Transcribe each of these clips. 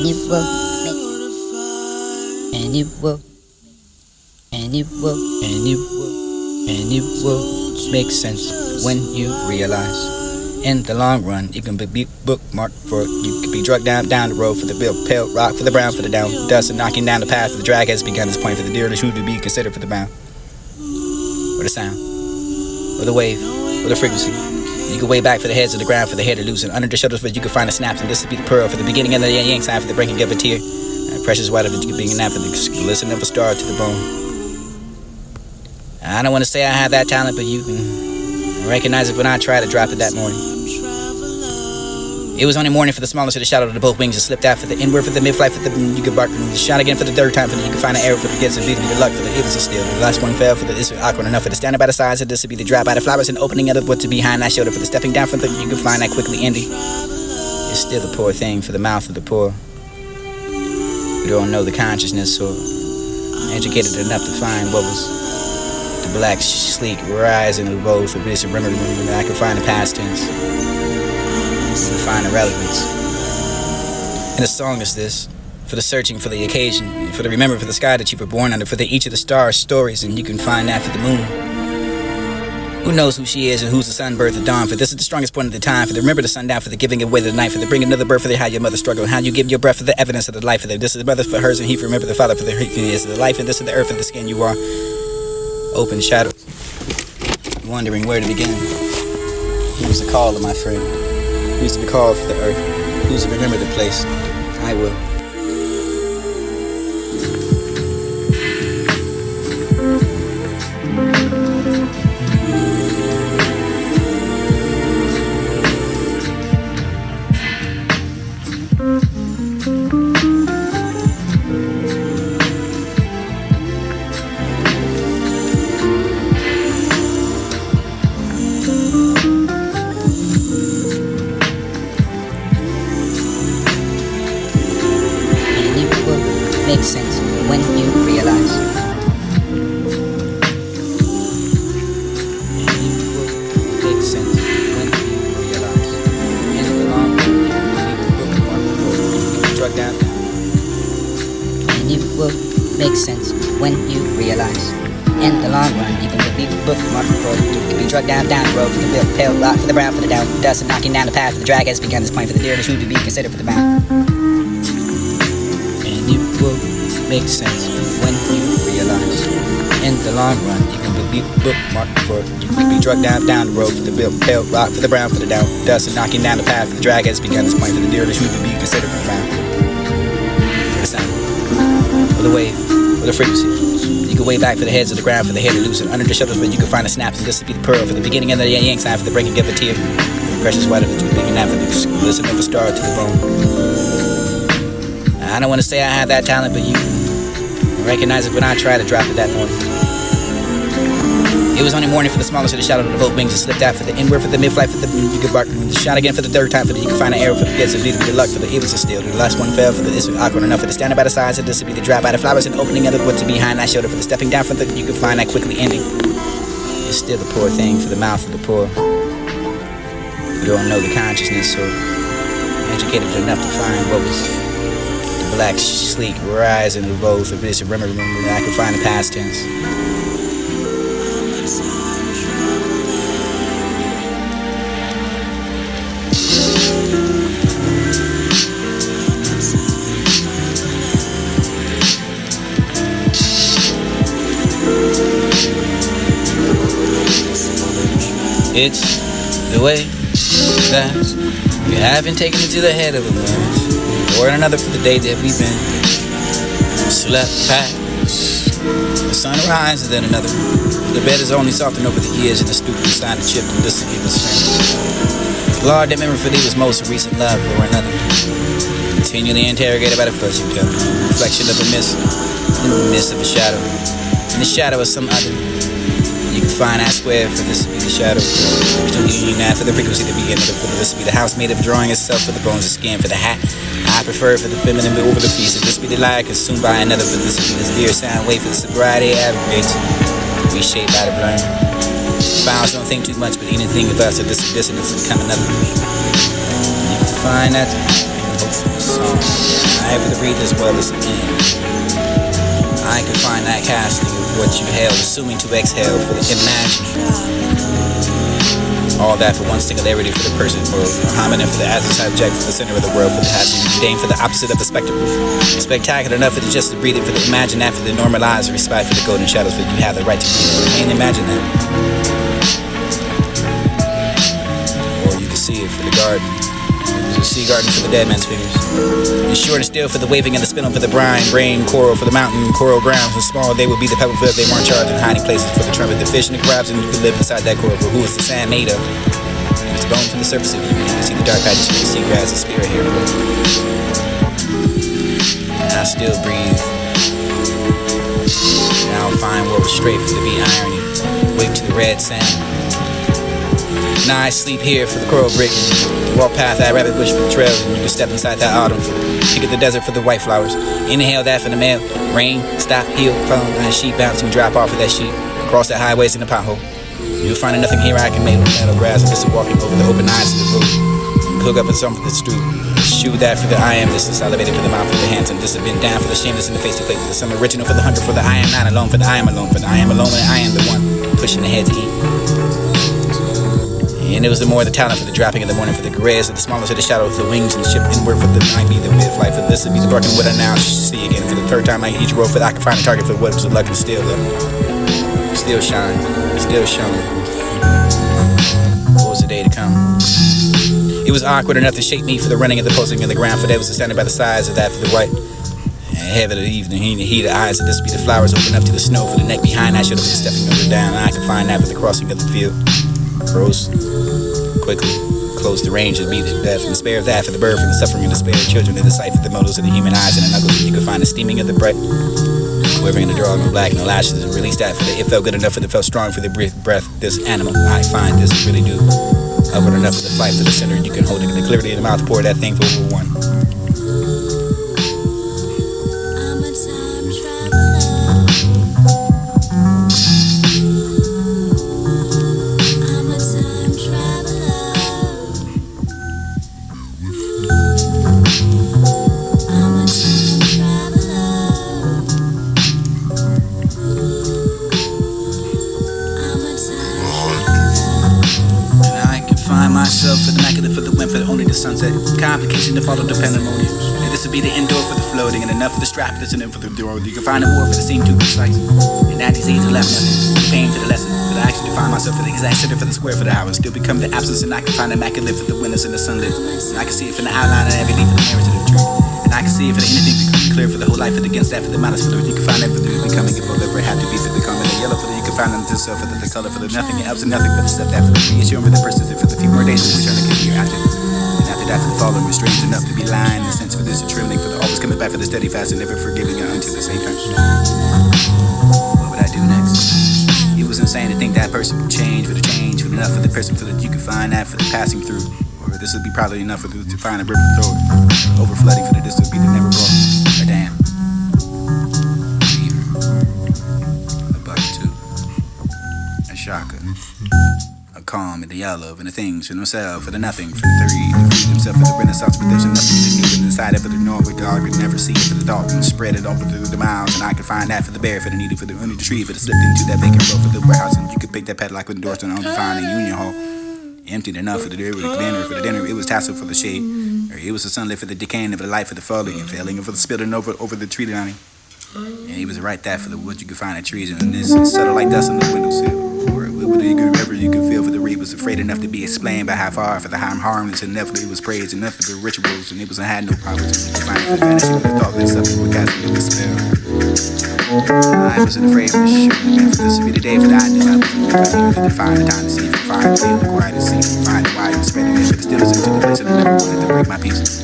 And it will make, and it will, and it will, and it will, and it will make sense when you realize. In the long run, you can be bookmarked for, you can be drugged down the road for the bill, pale rock for the brown, for the down, dust and knocking down the path for the drag has begun its point for the deer and the shoe to be considered for the bound. Or the sound, or the wave, or the frequency. You can weigh back for the heads of the ground for the hair to loosen. Under the shoulders, but you can find the snaps, and this would be the pearl for the beginning of the yang sign for the breaking of a tear. And precious water that you can being a nap for the glisten of a star to the bone. I don't want to say I have that talent, but you can recognize it when I try to drop it that morning. It was only morning for the smallest of the shadow of the both wings and slipped out for the inward for the mid-flight for the you could bark and shot again for the third time for the you could find an arrow for the gets and beat the luck for the it was still. The last one fell for the this was awkward enough for the standing by the sides of this would be the drop by the flowers and opening of what to behind that shoulder for the stepping down for the you could find that quickly ending. It's still the poor thing for the mouth of the poor. We don't know the consciousness or educated enough to find what was the black sleek rising of both of this and remember when I could find the past tense. To find the relevance. And a song is this, for the searching for the occasion, for the remember for the sky that you were born under, for the each of the stars' stories, and you can find that for the moon. Who knows who she is and who's the sun, birth, or dawn, for this is the strongest point of the time, for the remember the sundown, for the giving away the night, for the bring another birth, for the how your mother struggled, and how you give your breath for the evidence of the life, for the this is the mother for hers, and he for remember the father, for the he is the life, and this is the earth, and the skin you are. Open shadows, wondering where to begin. Who's the caller, my friend? Who's to be called for the earth? Who's to remember the place? I will. Makes sense when you realize. And it will make sense when you realize. In the long run, you can believe a bookmark for you can be drugged down. And it will make sense when you realize. In the long run, you can be bookmark for you can be drugged down the road for the pale rock for the brown for the down, dust and knocking down the path for the drag has begun its point for the deer and the shoe to be considered for the bound. It will make sense when you realize. In the long run, you can be bookmarked for you can be drugged down the road for the pale rock for the brown for the down, dust and knocking down the path for the drag has begun its point for the deer and the shoe to be considered for the bound. The sound, or the wave, or the frequency. You can weigh back for the heads of the ground for the hair to loosen. Under the shoulders, but you can find the snaps, and this would be the pearl for the beginning of the yang sign for the breaking of a tear. The precious water that you can nap for the glisten of a star to the bone. I don't want to say I have that talent, but you recognize it when I try to drop it that morning. It was only morning for the smallest of the shadow of the both wings and slipped out for the inward for the mid-flight for the you could bark and shot again for the third time for the you can find an arrow for the gets and beat the luck for the it was still. The last one fell for the this was awkward enough for the standing by the sides of this would be the drop by the flowers and opening of what to behind that shoulder for the stepping down for the you can find that quickly ending. It's still the poor thing for the mouth of the poor. We don't know the consciousness or educated enough to find what was black, sleek, rising of both of this. Remember I can find the past tense. It's the way that you haven't taken it to the head of a man. Or another for the day that we've been slept past. The sun rises, then another. The bed is only softened over the years, and the stupid sign of chip and this is the same. Lord, that memory for thee was most recent love or another. Continually interrogated by the fuzzy cup. Reflection of a mist, in the midst of a shadow. In the shadow of some other. You can find I square for this to be the shadow. Between you and I for the frequency to be another. For this to be the house made of drawing itself for the bones of skin. For the hat I prefer for the feminine over the feast. If this be the lie consumed by another. For this to be this dear sound wait for the sobriety aggregates. Reshaped by the blur. Files don't think too much, but anything about so this dissonance will become another. You can find that. song. I have to read as well as end. I can find that casting of what you held, assuming to exhale for the imagine. All that for one singularity for the person, for a homonym, for the as object, for the center of the world, for the has dame, for the opposite of the spectacle. Spectacular enough for the just to breathe it, for the imagine that, for the normalized respite, for the golden shadows, for you have the right to breathe and imagine that. Or you can see it for the garden. The sea garden for the dead man's fingers. And short and still for the waving and the spindle, for the brine, brain, coral for the mountain, coral grounds. And small they would be the pebble field, they weren't charged in hiding places for the trumpet, the fish and the crabs, and you could live inside that coral. For who is the sand made of? And it's bone from the surface of you. You can see the dark patches from the seagrass and spirit here. And I still breathe. Now I'll find what was straight for the beat irony. Wake to the red sand. Now I sleep here for the coral brick. Walk past that rabbit bush for the trails, and you can step inside that autumn for pick at the desert for the white flowers. Inhale that for the male. Rain, stop, heal, fall. That sheep bouncing, drop off of that sheep. Cross that highways in the pothole. You'll find nothing here I can make no meadow grass. I'm just walking over the open eyes of the road. Hook up and some for the street. Shoe that for the I am. This is elevated for the mouth for the hands, and this has been down for the shameless in the face to play. For the some original for the hunger, for the I am not alone, for the I am alone, for the I am alone, and I am the one pushing ahead to eat. And it was the more the talent for the dropping in the morning, for the grays of the smallest of the shadow of the wings and the ship inward for the night be the mid-flight, for this would be the darkened what I now see again, for the third time like each road for the I can find a target for what was the luck and still shine, still shone. What was the day to come? It was awkward enough to shake me for the running of the posting in the ground, for there was a standing by the sides of that for the white. And heavy of the evening, heat the eyes of this be the flowers open up to the snow, for the neck behind that should have been stepping over down, and I can find that for the crossing of the field. Crows quickly close the range and beat the death and spare of that for the birth and the suffering and despair of children in the sight for the motives of the human eyes and the knuckles, and you can find the steaming of the bright quivering in the drawing of black and the lashes and release that for the it felt good enough for the felt strong for the breath this animal I find this really do upward enough for the flight for the center and you can hold it in the clarity in the mouth pour that thing for over one. Myself for the immaculate for the wind for the only the sunset complication to follow the pandemonium and this would be the indoor for the floating and enough for the strap that's in for the door you can find a war for the scene too precise and that disease left nothing the pain to the lesson but I actually define myself for the exact center for the square for the hour still become the absence and I can find immaculate for the winners and the sunlit and I can see it from the outline of every leaf of the mirror to the tree and I can see it for the anything becoming clear for the whole life for the against that for the malice for the you can find that for the becoming if whatever had to be for the coming the yellow for the you can find them to self for the color for the nothing else and nothing but the stuff that for the reassuring for the persistent for the few more days we return to here after and after that for the falling we're strange enough to be lying in the sense for this trembling for the always coming back for the steady fast and never forgiving until the same time. What would I do next? It was insane to think that person could change for the enough for the person for the you could find that for the passing through or this would be probably enough for the to find a river through it over flooding for the this would be the never brought a dam beaver a buck too a shaka a calm and the yellow and the things for themselves for the nothing for the three to feed themselves for the renaissance but there's nothing to do in the side of it the north where God could never see it for the thought and spread it over through the miles and I could find that for the bear for the needle for the under the tree for the slipped into that vacant road for the warehouse and you could pick that padlock with the doors on the fine Union Hall emptied enough for the dinner for the dinner it was tassel for the shade or it was the sunlit for the decaying of the light for the falling and failing and for the spilling over the tree lining and he was right that for the wood you could find at trees and this is subtle like dust on the windowsill or you could remember you could feel for the reed was afraid enough to be explained by how far for the harmless and never it was praised enough for the rituals and it was had no problems you could find for the vanishing of the thoughtless something would cast me with spell I wasn't afraid of the shoot for this would be the day for the I knew I was going to find the time to see for fire feel the quiet to see find the wide and spreading it for the stillness into the place and I never wanted to break my peace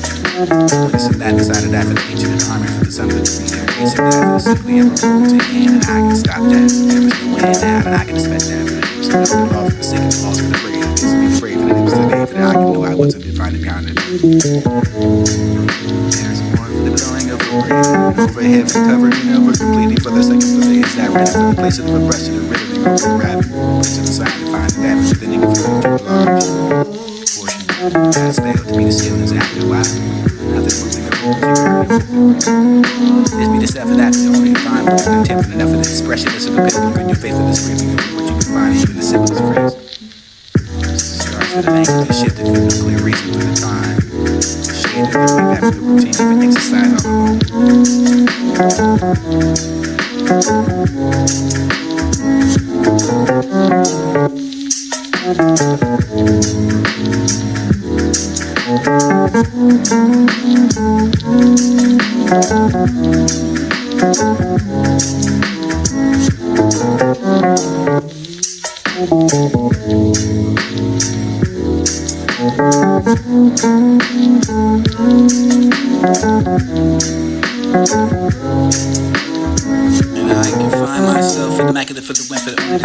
this and that decided that for the ancient and army for the sun of the tree and piece of that for the simply ever rolled to end and I can stop that there was no way now and I can expect that for the lips and the love for the sick and the lost for the afraid and this be afraid for the lips of the day for the I can know I wasn't defining behind it there's more for the blowing of the rain overhead for covered and over completely for the second for the is that right for the place of the breast of the rhythm of the rabbit place of the sign to find the damage of the nigga for the large portion that's failed to be the stillness after a while nothing was This be the stuff of that, the only time with the intent and enough of the expression, this will be built on your faith of the screaming of what you can find even the simplest phrase. Starts with the language that shifted for no clear reason for the time. Shaded the way back to the routine of an exercise on the and I can find myself in the back of the foot, the wind for the only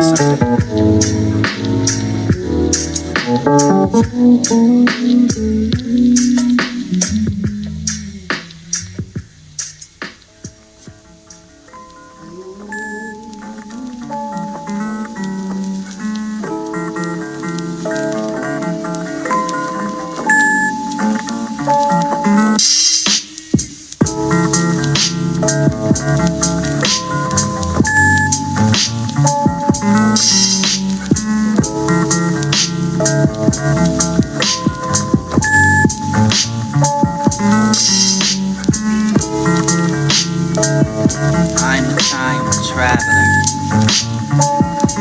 I'm the time traveler,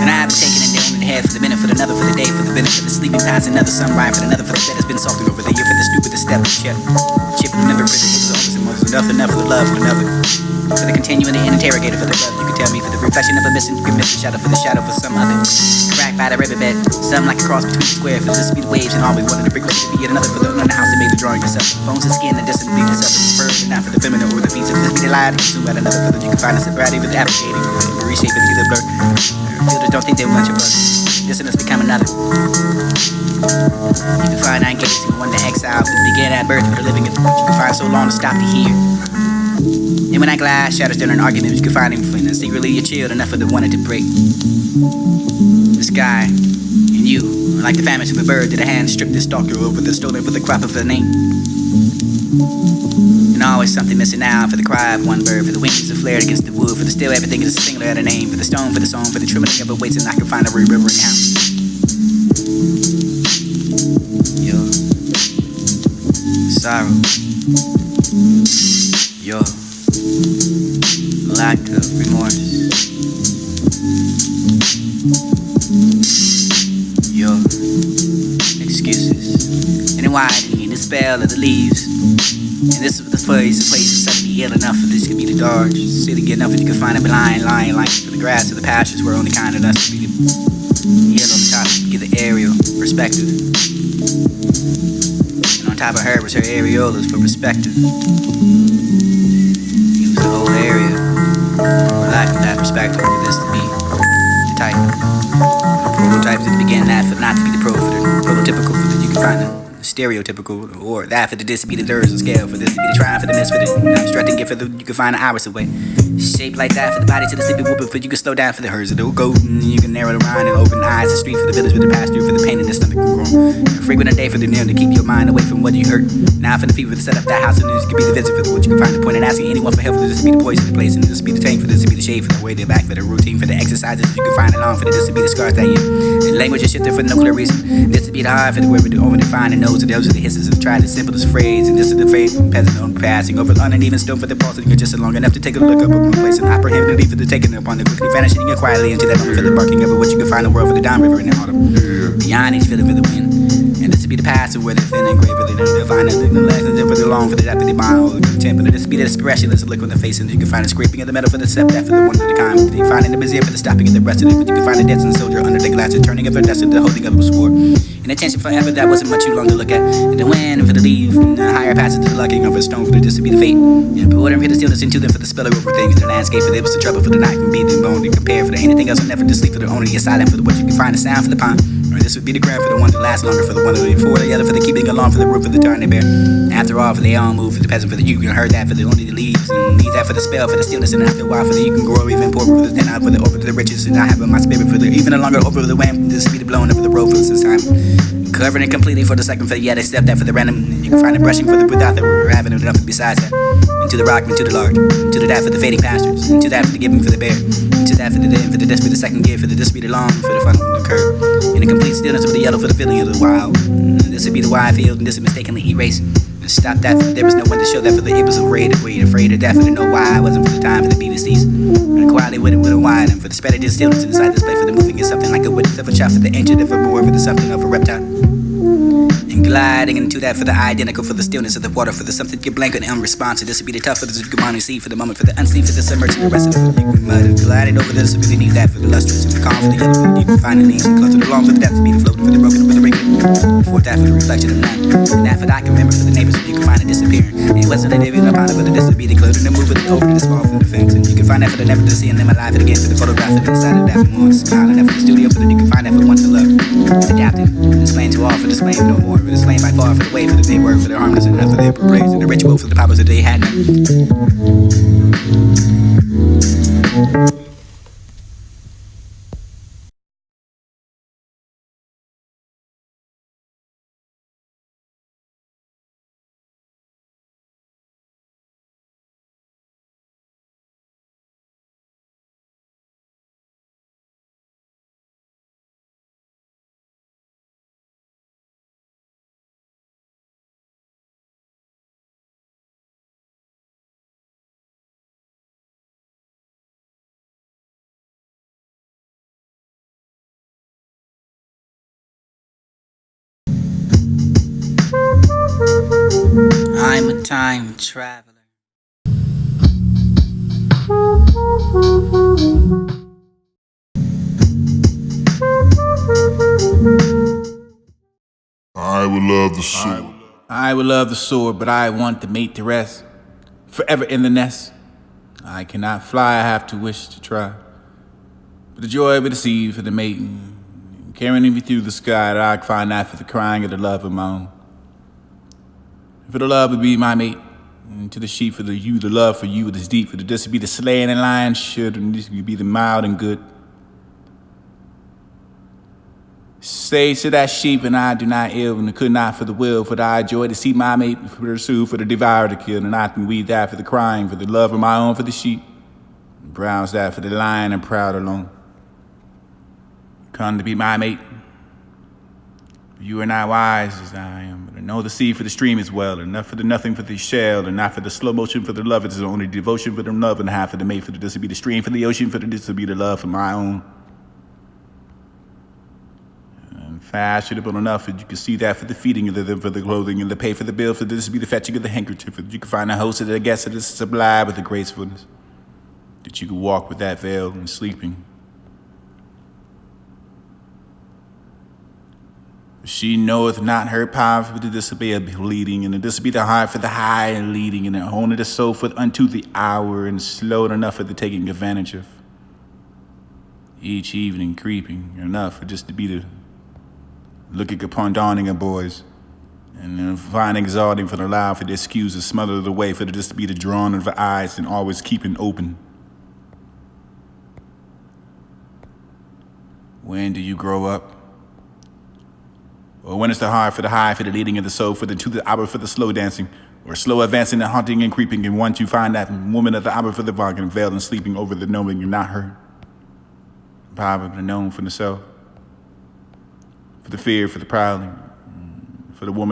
and I haven't taken a day in the head for the minute, for another, for the day, for the benefit of the sleeping past another sunrise, for another, for the bed that's been salted over the year, for the stupid step, chip, remember for the hips, overs and muscles, enough for the love, for another, for the continuing and interrogator, for the love you can tell me, for the reflection of a missing shadow, for the shadow for some other, cracked by the riverbed, some like a cross between square, for this be the waves and all we wanted the frequency to be yet another, for the house that made the drawing yourself, bones and skin, and distant be the self, and not for the feminine or the feet, so this be the light, consume at another, for the you can find us sobriety with the applicating, the reshaping, the blur, filters don't think they want your blood, dissonance become another. You can find I engaged in one to exile, from the beginning at birth for the living, you can find so long to stop to hear. And when that glass shatters during an argument, you can find him between us. Secretly you're chilled enough for the wanted to break. The sky and you are like the famished of a bird that a hand stripped the stalker over the stolen for the crop of a name. And always something missing now for the cry of one bird, for the wings that flared against the wood, for the still everything is a singular at a name, for the stone, for the song, for the trembling of a weight, and I can find a remembering how. Your sorrow, your lack of remorse, your excuses, and widening the spell of the leaves. And this is the place is suddenly ill enough for this could be the dark. Sitting enough that you can find it lying like for the grass of the pastures where only kind of us to be the hill on the top to get the aerial perspective. And on top of her was her areolas for perspective. It was the whole area. For lack of that perspective for this to be the type. The prototypes that began that for not to be the pro for the prototypical for that you can find it. Stereotypical, or that for the this to be the thirds of scale, for this to be the trying for the miss, for the obstructing gift for the you can find the hours away. Shaped like that for the body to the sleeping whooping, for you can slow down for the herds of the goat, and you can narrow the mind and open the eyes, the street for the village with the pass through for the pain in the stomach can grow. Frequent a day for the nail to keep your mind away from what you hurt. Now for the fever to set up that house, and this could be the visit for the what you can find the point and asking anyone for help for this to be the poison the place, and this to be the tank for this to be the shade for the way they're back for the routine for the exercises you can find along for this to be the scars that you. The language is shifted for no clear reason. This to be the hard for the word with the over defined and nose, and those are the hisses of try the simplest phrase, and this is the phrase peasant on passing over uneven stone for the pulse, and you're just long enough to take a look up at one place and apprehend the leaf for the taking upon the quickly vanishing and quietly into that moment for the barking of it, what you can find the world for the down river in the autumn. Beyond each feeling for the wind, and this to be the past where the thin and gray for the divine and the lessons and for the long for the depth of the bond, or the contempt, and this to be the expression, let's look on the face, and you can find the scraping of the metal for the step that for the one of the kind, you find in the brazier for the stopping of the rest of it, but you can find the death and soldier under the glass, the turning of her dust and the holding of a sword. And attention forever, that wasn't much too long to look at. And the wind and for the leaf, and the higher passage to the lucking of a stone for the this to be the fate. And put order and the stillness into them for the spelling over things. The landscape for them was the trouble for the night, and be the bone to compare for the anything else will never to sleep for the only is silent for the what you can find the sound for the pond. Or this would be the ground for the one that lasts longer for the one that before the other for the keeping along for the roof of the tiny bear. After all, for the all move for the peasant for the you can heard that for the only the leaves, and leave that for the spell for the stillness, and after a while for the you can grow even poorer for the then out for the over to the riches, and I have in my spirit for the even a longer over the wham. This be the blown over the road for this time. Covering it completely for the second, for the yeah, they stepped that for the random. You can find it brushing for the without the avenue, nothing besides that. Into the rock, into the large, into the that for the fading pastures, into that for the giving for the bear, into that for the for the this be the second gear, for the this be the long, for the fun of the curve. In a complete stillness for the yellow, for the feeling of the wild. This would be the wide field, and this would mistakenly erase. And stop that, for there was no one to show that, for the it was afraid of waiting, afraid of that, for the know why, it wasn't for the time for the BBCs. And quietly with a wide, and for the spread of this stillness inside this place, for the moving is something like a witness of a child, for the ancient, for more, for the something of a reptile. And gliding into that for the identical, for the stillness of the water, for the something you're blank and unresponsive. This would be the tough for the Zugamani sea, for the moment, for the unseen, for the submerged, for the rest of the mud. And gliding over this would be beneath that, for the lustrous, and the calm, for the yellow, for the deep, finding leaves, and clustered along, for the depth, for the floating, for the broken, for the ringing. Before that, for the reflection of none. And that for the I can remember, for the neighbors, you can find it disappearing. And it wasn't a living upon it, but this would be the clothing and moving over to the small for the fence. And you can find that for the never to seeing them alive, and again for the photograph, and inside of that, for more smiling, and for the studio, for the you can find that for once to love. Adapting, displaying to all, for displaying no more, for displaying by far, for the way, for the they were, for the harmless, and for their praise, and the ritual, for the powers that they had none. I'm a time traveler. I would love the sword. I would love the sword, but I want the mate to rest, forever in the nest. I cannot fly, I have to wish to try. For the joy of the sea, for the mating, carrying me through the sky, that I can find that for the crying of the love of my own. For the love would be my mate, and to the sheep for the you, the love for you is deep, for the this would be the slaying and lion should, and this would be the mild and good. Say to that sheep, and I do not ill, and could not for the will, for I joy to see my mate, for the pursue, for the devour to kill, and I can weed that for the crying, for the love of my own, for the sheep, and browse that for the lion and proud alone. Come to be my mate. You are not wise as I am, but I know the sea for the stream as well, enough for the nothing for the shell, and not for the slow motion for the love, it is only devotion for the love, and half for the mate for the this will be the stream for the ocean, for the this will be the love for my own. And fashionable enough that you can see that for the feeding of the for the clothing, and the pay for the bill, for this will be the fetching of the handkerchief, that you can find a host of the guest that is sublime with the gracefulness, that you can walk with that veil and sleeping. She knoweth not her power, for this will be a bleeding, and this will be the heart for the high and leading, and only the soul for unto the hour, and slow enough for the taking advantage of. Each evening creeping, enough for just to be the looking upon dawning of boys, and then find exalting for the loud, for the excuse, the smother of the way, for the just to be the drawn of the eyes, and always keeping open. When do you grow up? Or when is the heart for the high, for the leading of the soul, for the to the hour for the slow dancing, or slow advancing and haunting and creeping, and once you find that woman at the hour for the bargain, veiled and sleeping over the knowing you're not her. Power of the known for the self, for the fear, for the prowling, for the woman